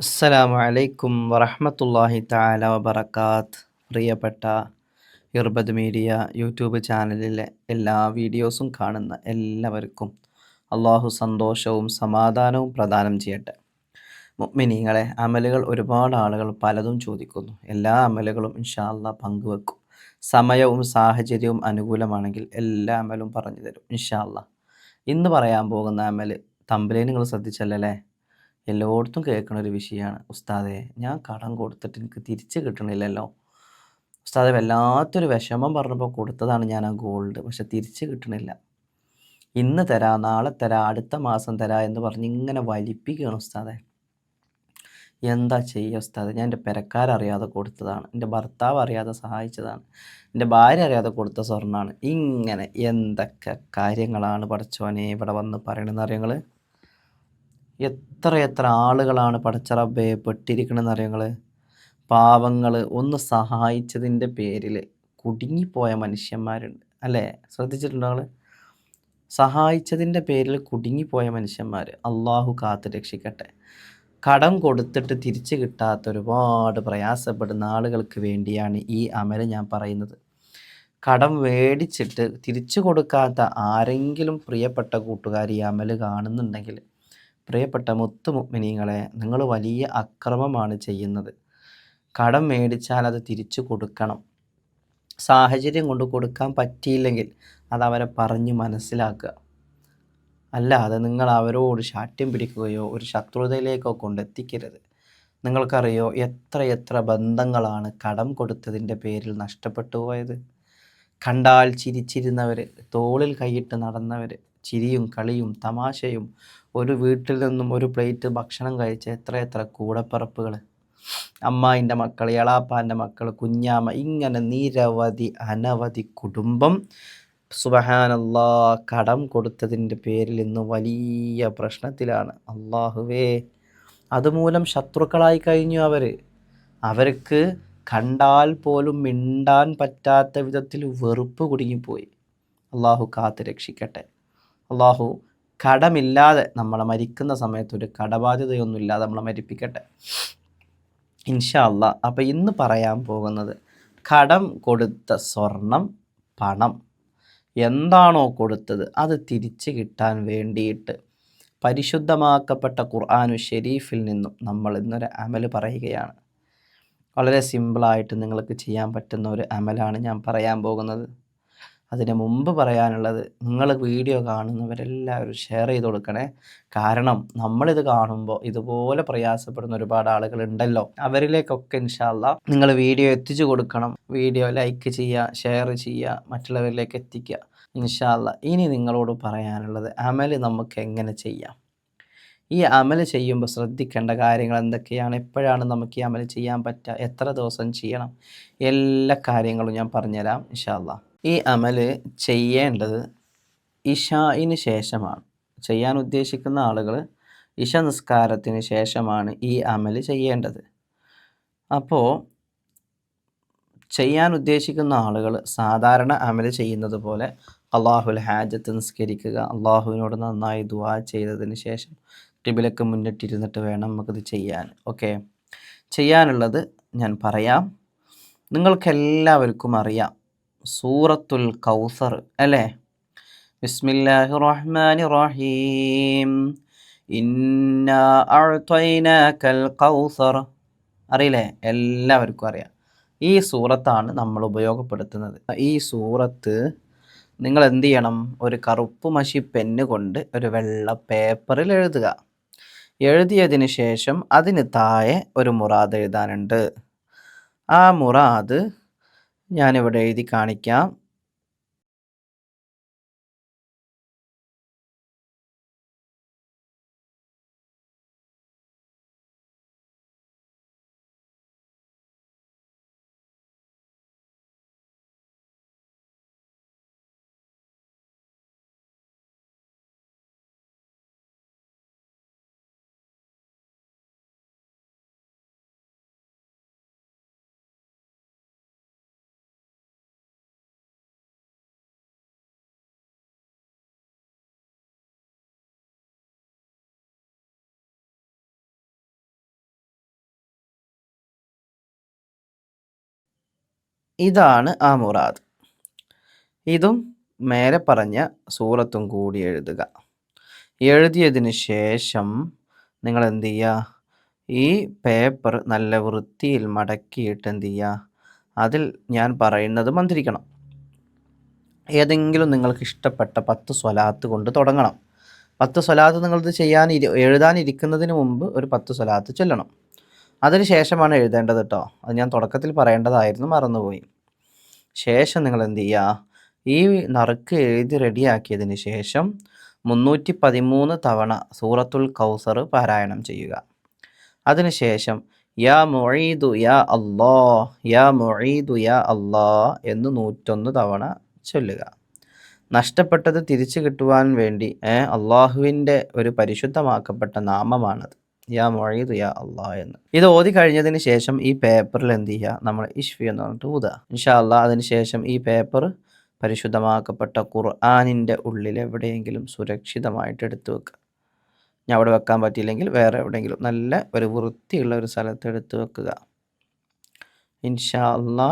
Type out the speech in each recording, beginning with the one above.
അസ്സലാമു അലൈക്കും വറഹ്മത്തുള്ളാഹി തആല വബറകാത്ത്. പ്രിയപ്പെട്ട ഇർബദ് മീഡിയ യൂട്യൂബ് ചാനലിലെ എല്ലാ വീഡിയോസും കാണുന്ന എല്ലാവർക്കും അള്ളാഹു സന്തോഷവും സമാധാനവും പ്രദാനം ചെയ്യട്ടെ. മുഅ്മിനീങ്ങളെ, അമലുകൾ ഒരുപാട് ആളുകൾ പലതും ചോദിക്കുന്നു. എല്ലാ അമലുകളും ഇൻഷാ അല്ലാഹ് പങ്കുവെക്കും. സമയവും സാഹചര്യവും അനുകൂലമാണെങ്കിൽ എല്ലാ അമലും പറഞ്ഞു തരും ഇൻഷാ അല്ലാഹ്. ഇന്ന് പറയാൻ പോകുന്ന അമൽ തമ്പലയിൽ നിങ്ങൾ ശ്രദ്ധിച്ചല്ലേ? എല്ലായിടത്തും കേൾക്കണ ഒരു വിഷയമാണ്. ഉസ്താദേ, ഞാൻ കടം കൊടുത്തിട്ട് എനിക്ക് തിരിച്ച് കിട്ടണില്ലല്ലോ. ഉസ്താദെ, വല്ലാത്തൊരു വിഷമം പറഞ്ഞപ്പോൾ കൊടുത്തതാണ് ഞാൻ ആ ഗോൾഡ്, പക്ഷെ തിരിച്ച് കിട്ടണില്ല. ഇന്ന് തരാം, നാളെ തരാം, അടുത്ത മാസം തരാം എന്ന് പറഞ്ഞ് ഇങ്ങനെ വലിപ്പിക്കുകയാണ് ഉസ്താദെ. എന്താ ചെയ്യുക ഉസ്താദെ? ഞാൻ എൻ്റെ പെരക്കാരറിയാതെ കൊടുത്തതാണ്, എൻ്റെ ഭർത്താവ് അറിയാതെ സഹായിച്ചതാണ്, എൻ്റെ ഭാര്യ അറിയാതെ കൊടുത്ത സ്വർണ്ണമാണ്. ഇങ്ങനെ എന്തൊക്കെ കാര്യങ്ങളാണ് പടച്ചോനെ ഇവിടെ വന്ന് പറയണമെന്ന് അറിയങ്ങൾ. എത്ര ആളുകളാണ് പടച്ച റബ്ബേ പെട്ടിരിക്കണമെന്ന് അറിയങ്ങൾ. പാവങ്ങൾ ഒന്ന് സഹായിച്ചതിൻ്റെ പേരിൽ കുടുങ്ങിപ്പോയ മനുഷ്യന്മാരുണ്ട് അല്ലേ? ശ്രദ്ധിച്ചിട്ടുണ്ടോ നിങ്ങൾ? സഹായിച്ചതിൻ്റെ പേരിൽ കുടുങ്ങിപ്പോയ മനുഷ്യന്മാർ അള്ളാഹു കാത്ത് രക്ഷിക്കട്ടെ. കടം കൊടുത്തിട്ട് തിരിച്ചു കിട്ടാത്ത ഒരുപാട് പ്രയാസപ്പെടുന്ന ആളുകൾക്ക് വേണ്ടിയാണ് ഈ അമൽ ഞാൻ പറയുന്നത്. കടം മേടിച്ചിട്ട് തിരിച്ചു കൊടുക്കാത്ത ആരെങ്കിലും പ്രിയപ്പെട്ട കൂട്ടുകാർ ഈ അമൽ കാണുന്നുണ്ടെങ്കിൽ, പ്രിയപ്പെട്ട മുത്തു മുഅ്മിനീങ്ങളെ, നിങ്ങൾ വലിയ അക്രമമാണ് ചെയ്യുന്നത്. കടം മേടിച്ചാൽ അത് തിരിച്ചു കൊടുക്കണം. സാഹചര്യം കൊണ്ട് കൊടുക്കാൻ പറ്റിയില്ലെങ്കിൽ അത് അവരെ പറഞ്ഞ് മനസ്സിലാക്കുക. അല്ലാതെ നിങ്ങൾ അവരോട് ശാഠ്യം പിടിക്കുകയോ ഒരു ശത്രുതയിലേക്കോ കൊണ്ടെത്തിക്കരുത്. നിങ്ങൾക്കറിയോ എത്ര ബന്ധങ്ങളാണ് കടം കൊടുത്തതിൻ്റെ പേരിൽ നഷ്ടപ്പെട്ടു പോയത്? കണ്ടാൽ ചിരിച്ചിരുന്നവർ, തോളിൽ കൈയിട്ട് നടന്നവർ, ചിരിയും കളിയും തമാശയും, ഒരു വീട്ടിൽ നിന്നും ഒരു പ്ലേറ്റ് ഭക്ഷണം കഴിച്ച എത്ര കൂടപ്പിറപ്പുകൾ, അമ്മായിൻ്റെ മക്കൾ, എളാപ്പാൻ്റെ മക്കൾ, കുഞ്ഞാമ്മ, ഇങ്ങനെ നിരവധി അനവധി കുടുംബം സുബ്ഹാനല്ലാഹ് കടം കൊടുത്തതിൻ്റെ പേരിൽ ഇന്ന് വലിയ പ്രശ്നത്തിലാണ്. അള്ളാഹുവേ, അതുമൂലം ശത്രുക്കളായി കഴിഞ്ഞു അവർക്ക് കണ്ടാൽ പോലും മിണ്ടാൻ പറ്റാത്ത വിധത്തിൽ വെറുപ്പ് കുടുങ്ങിപ്പോയി. അള്ളാഹു കാത്ത് രക്ഷിക്കട്ടെ. അള്ളാഹു കടമില്ലാതെ നമ്മളെ മരിക്കുന്ന സമയത്ത് ഒരു കടബാധ്യതയൊന്നുമില്ലാതെ നമ്മളെ മരിപ്പിക്കട്ടെ ഇൻഷാ അല്ലാഹ്. അപ്പോൾ ഇന്ന് പറയാൻ പോകുന്നത്, കടം കൊടുത്ത സ്വർണം, പണം എന്താണോ കൊടുത്തത് അത് തിരിച്ചു കിട്ടാൻ വേണ്ടിയിട്ട് പരിശുദ്ധമാക്കപ്പെട്ട ഖുർആനു ഷരീഫിൽ നിന്നും നമ്മൾ ഇന്നൊരു അമൽ പറയുകയാണ്. വളരെ സിമ്പിളായിട്ട് നിങ്ങൾക്ക് ചെയ്യാൻ പറ്റുന്ന ഒരു അമലാണ് ഞാൻ പറയാൻ പോകുന്നത്. അതിന് മുമ്പ് പറയാനുള്ളത്, നിങ്ങൾ വീഡിയോ കാണുന്നവരെല്ലാവരും ഷെയർ ചെയ്ത് കൊടുക്കണേ. കാരണം നമ്മളിത് കാണുമ്പോൾ ഇതുപോലെ പ്രയാസപ്പെടുന്ന ഒരുപാട് ആളുകളുണ്ടല്ലോ, അവരിലേക്കൊക്കെ ഇൻഷാ അല്ലാഹ് നിങ്ങൾ വീഡിയോ എത്തിച്ചു കൊടുക്കണം. വീഡിയോ ലൈക്ക് ചെയ്യുക, ഷെയർ ചെയ്യുക, മറ്റുള്ളവരിലേക്ക് എത്തിക്കുക ഇൻഷാ അല്ലാഹ്. ഇനി നിങ്ങളോട് പറയാനുള്ളത്, അമൽ നമുക്ക് എങ്ങനെ ചെയ്യാം. ഈ അമൽ ചെയ്യുമ്പോൾ ശ്രദ്ധിക്കേണ്ട കാര്യങ്ങൾ എന്തൊക്കെയാണ്, എപ്പോഴാണ് നമുക്ക് ഈ അമൽ ചെയ്യാൻ പറ്റുക, എത്ര ദിവസം ചെയ്യണം, എല്ലാ കാര്യങ്ങളും ഞാൻ പറഞ്ഞുതരാം ഇൻഷാ അല്ലാഹ്. ഈ അമൽ ചെയ്യേണ്ടത് ഇശാഇന് ശേഷമാണ്. ചെയ്യാൻ ഉദ്ദേശിക്കുന്ന ആളുകൾ ഇശ നിസ്കാരത്തിന് ശേഷമാണ് ഈ അമൽ ചെയ്യേണ്ടത്. അപ്പോൾ ചെയ്യാൻ ഉദ്ദേശിക്കുന്ന ആളുകൾ സാധാരണ അമൽ ചെയ്യുന്നത് പോലെ അള്ളാഹുൽ ഹാജത്ത് നിസ്കരിക്കുക, അള്ളാഹുവിനോട് നന്നായി ദുആ ചെയ്തതിന് ശേഷം ഖിബിലക്ക് മുന്നിട്ടിരുന്നിട്ട് വേണം നമുക്കിത് ചെയ്യാൻ. ഓക്കെ, ചെയ്യാനുള്ളത് ഞാൻ പറയാം. നിങ്ങൾക്കെല്ലാവർക്കും അറിയാം സൂറത്തുൽ കൗസർ അല്ലേ? ബിസ്മില്ലാഹിർ റഹ്മാനിർ റഹീം, ഇന്നാ അഅ്തൈനാകൽ കൗസർ. അറിയില്ലേ? എല്ലാവർക്കും അറിയാം. ഈ സൂറത്താണ് നമ്മൾ ഉപയോഗപ്പെടുത്തുന്നത്. ഈ സൂറത്ത് നിങ്ങൾ എന്ത് ചെയ്യണം? ഒരു കറുപ്പ് മഷി പെന്ന് കൊണ്ട് ഒരു വെള്ള പേപ്പറിൽ എഴുതുക. എഴുതിയതിന് ശേഷം അതിന് താഴെ ഒരു മുറാദ് എഴുതാനുണ്ട്. ആ മുറാദ് ഞാനിവിടെ എഴുതി കാണിക്കാം. ഇതാണ് ആ മുറാദ്. ഇതും മേലെ പറഞ്ഞ സൂറത്തും കൂടി എഴുതുക. എഴുതിയതിന് ശേഷം നിങ്ങൾ എന്ത് ചെയ്യുക, ഈ പേപ്പർ നല്ല വൃത്തിയിൽ മടക്കിയിട്ട് എന്ത് ചെയ്യുക, അതിൽ ഞാൻ പറയുന്നത് മന്ത്രിക്കണം. ഏതെങ്കിലും നിങ്ങൾക്ക് ഇഷ്ടപ്പെട്ട 10 സ്വലാത്ത് കൊണ്ട് തുടങ്ങണം. 10 സ്വലാത്ത് നിങ്ങളിത് എഴുതാനിരിക്കുന്നതിന് മുമ്പ് ഒരു 10 സ്വലാത്ത് ചൊല്ലണം. അതിന് ശേഷമാണ് എഴുതേണ്ടത് കേട്ടോ. അത് ഞാൻ തുടക്കത്തിൽ പറയേണ്ടതായിരുന്നു, മറന്നുപോയി. ശേഷം നിങ്ങൾ എന്ത് ചെയ്യുക, ഈ നറുക്ക് എഴുതി റെഡിയാക്കിയതിന് ശേഷം 313 തവണ സൂറത്തുൽ കൗസർ പാരായണം ചെയ്യുക. അതിനുശേഷം യാ മുഈദു യാ അല്ലാ, യാ മുഈദു യാ അല്ലാ എന്ന് 101 തവണ ചൊല്ലുക. നഷ്ടപ്പെട്ടത് തിരിച്ചു കിട്ടുവാൻ വേണ്ടി അള്ളാഹുവിൻ്റെ ഒരു പരിശുദ്ധമാക്കപ്പെട്ട നാമമാണത്, യാ മുഈദു യാ അല്ലാ എന്ന്. ഇത് ഓതി കഴിഞ്ഞതിന് ശേഷം ഈ പേപ്പറിൽ എന്ത് ചെയ്യുക, നമ്മൾ ഇഷ്ഫി എന്ന് പറഞ്ഞിട്ട് ഊതുക. ഇൻഷാ അല്ലാ. അതിനുശേഷം ഈ പേപ്പർ പരിശുദ്ധമാക്കപ്പെട്ട ഖുർആനിൻ്റെ ഉള്ളിൽ എവിടെയെങ്കിലും സുരക്ഷിതമായിട്ട് എടുത്തു വെക്കുക. ഞാൻ അവിടെ വെക്കാൻ പറ്റിയില്ലെങ്കിൽ വേറെ എവിടെയെങ്കിലും നല്ല ഒരു വൃത്തിയുള്ള ഒരു സ്ഥലത്ത് എടുത്ത് വെക്കുക. ഇൻഷാ അല്ലാ.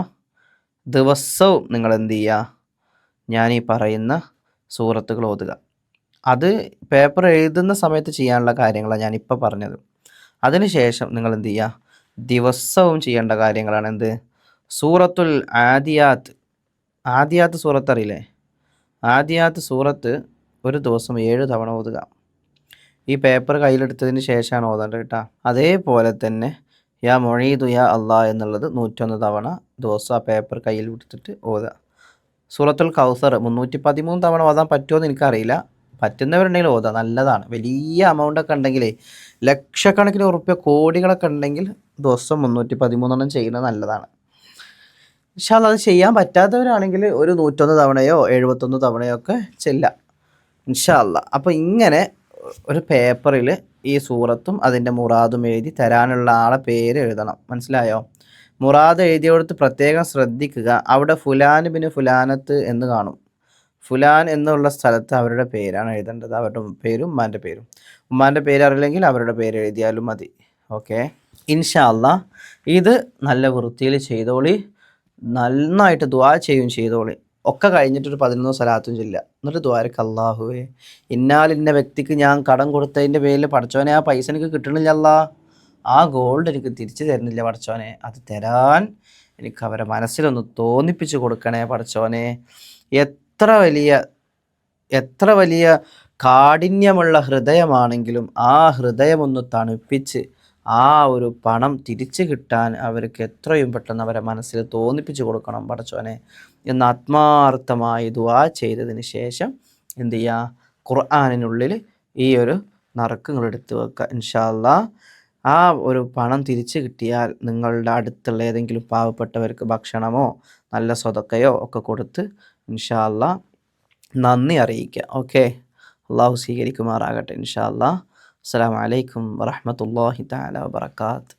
ദിവസവും നിങ്ങൾ എന്ത് ചെയ്യുക, ഞാൻ ഈ പറയുന്ന സൂറത്തുകൾ ഓതുക. അത് പേപ്പർ എഴുതുന്ന സമയത്ത് ചെയ്യാനുള്ള കാര്യങ്ങളാണ് ഞാനിപ്പോൾ പറഞ്ഞത്. അതിനുശേഷം നിങ്ങൾ എന്ത് ചെയ്യുക, ദിവസവും ചെയ്യേണ്ട കാര്യങ്ങളാണ് എന്ത്, സൂറത്തുൽ ആദിയാത്ത്. ആദിയാത്ത് സൂറത്ത് അറിയില്ലേ? ആദിയാത്ത് സൂറത്ത് ഒരു ദിവസം 7 തവണ ഓതുക. ഈ പേപ്പർ കയ്യിലെടുത്തതിന് ശേഷമാണ് ഓതേണ്ടത് കേട്ടോ. അതേപോലെ തന്നെ യാ മുഈദു യാ അല്ലാ എന്നുള്ളത് 101 തവണ ദിവസം ആ പേപ്പർ കയ്യിൽ എടുത്തിട്ട് ഓതുക. സൂറത്തുൽ കൗസർ 313 തവണ ഓതാൻ പറ്റുമോ എന്ന് എനിക്കറിയില്ല. പറ്റുന്നവരുണ്ടെങ്കിൽ ഓതുക, നല്ലതാണ്. വലിയ എമൗണ്ടൊക്കെ ഉണ്ടെങ്കിലേ, ലക്ഷക്കണക്കിന് ഉറുപ്പ്യ കോടികളൊക്കെ ഉണ്ടെങ്കിൽ ദിവസം 313 ചെയ്യുന്നത് നല്ലതാണ്. പക്ഷേ അത് ചെയ്യാൻ പറ്റാത്തവരാണെങ്കിൽ ഒരു 101 തവണയോ 71 തവണയോ ഒക്കെ ചെല്ലാം ഇൻഷാ അല്ലാ. അപ്പോൾ ഇങ്ങനെ ഒരു പേപ്പറിൽ ഈ സൂറത്തും അതിൻ്റെ മുറാദും എഴുതി തരാനുള്ള ആളെ പേര് എഴുതണം. മനസ്സിലായോ? മുറാദ് എഴുതിയോടത്ത് പ്രത്യേകം ശ്രദ്ധിക്കുക. അവിടെ ഫുലാൻ ബിന് ഫുലാനത്ത് എന്ന് കാണും. ഫുലാൻ എന്നുള്ള സ്ഥലത്ത് അവരുടെ പേരാണ് എഴുതേണ്ടത്. അവരുടെ പേരും ഉമ്മാൻ്റെ പേരും. ഉമ്മാൻ്റെ പേര് അറിയില്ലെങ്കിൽ അവരുടെ പേര് എഴുതിയാലും മതി. ഓക്കെ, ഇൻഷാ അല്ലാ. ഇത് നല്ല വൃത്തിയിൽ ചെയ്തോളി. നന്നായിട്ട് ദുആ ചെയ്തോളി. ഒക്കെ കഴിഞ്ഞിട്ടൊരു 11 സ്വലാത്തും ചൊല്ലുക. എന്നിട്ട് ദ്വാരക്ക്, അല്ലാഹുവേ ഇന്ന വ്യക്തിക്ക് ഞാൻ കടം കൊടുത്തതിൻ്റെ പേരിൽ പടച്ചോനെ ആ പൈസ എനിക്ക് കിട്ടണില്ല അല്ലാ, ആ ഗോൾഡ് എനിക്ക് തിരിച്ചു തരുന്നില്ല പടച്ചോനെ, അത് തരാൻ എനിക്ക് അവരെ മനസ്സിലൊന്ന് തോന്നിപ്പിച്ച് കൊടുക്കണേ പടച്ചോനെ. എത്ര വലിയ കാഠിന്യമുള്ള ഹൃദയമാണെങ്കിലും ആ ഹൃദയമൊന്ന് തണുപ്പിച്ച് ആ ഒരു പണം തിരിച്ചു കിട്ടാൻ അവർക്ക് എത്രയും പെട്ടെന്ന് അവരെ മനസ്സിൽ തോന്നിപ്പിച്ച് കൊടുക്കണം പടച്ചോനെ എന്ന് ആത്മാർത്ഥമായി ദുആ ചെയ്തതിന് ശേഷം എന്ത് ചെയ്യുക, ഖുർആനിനുള്ളിൽ ഈ ഒരു നറുക്കുകൾ എടുത്ത് വെക്കുക. ഇൻഷാ അല്ലാ. ആ ഒരു പണം തിരിച്ചു കിട്ടിയാൽ നിങ്ങളുടെ അടുത്തുള്ള ഏതെങ്കിലും പാവപ്പെട്ടവർക്ക് ഭക്ഷണമോ നല്ല സ്വതക്കയോ ഒക്കെ കൊടുത്ത് ഇൻഷാ അല്ലാ നന്ദി അറിയിക്കുക. ഓക്കെ, അള്ളാഹു സ്വീകരിക്കുമാറാകട്ടെ ഇൻഷാ അല്ലാ. അസ്സലാമു അലൈക്കും വറഹ്മത്തുള്ളാഹി തആല വബറകാത്ത്.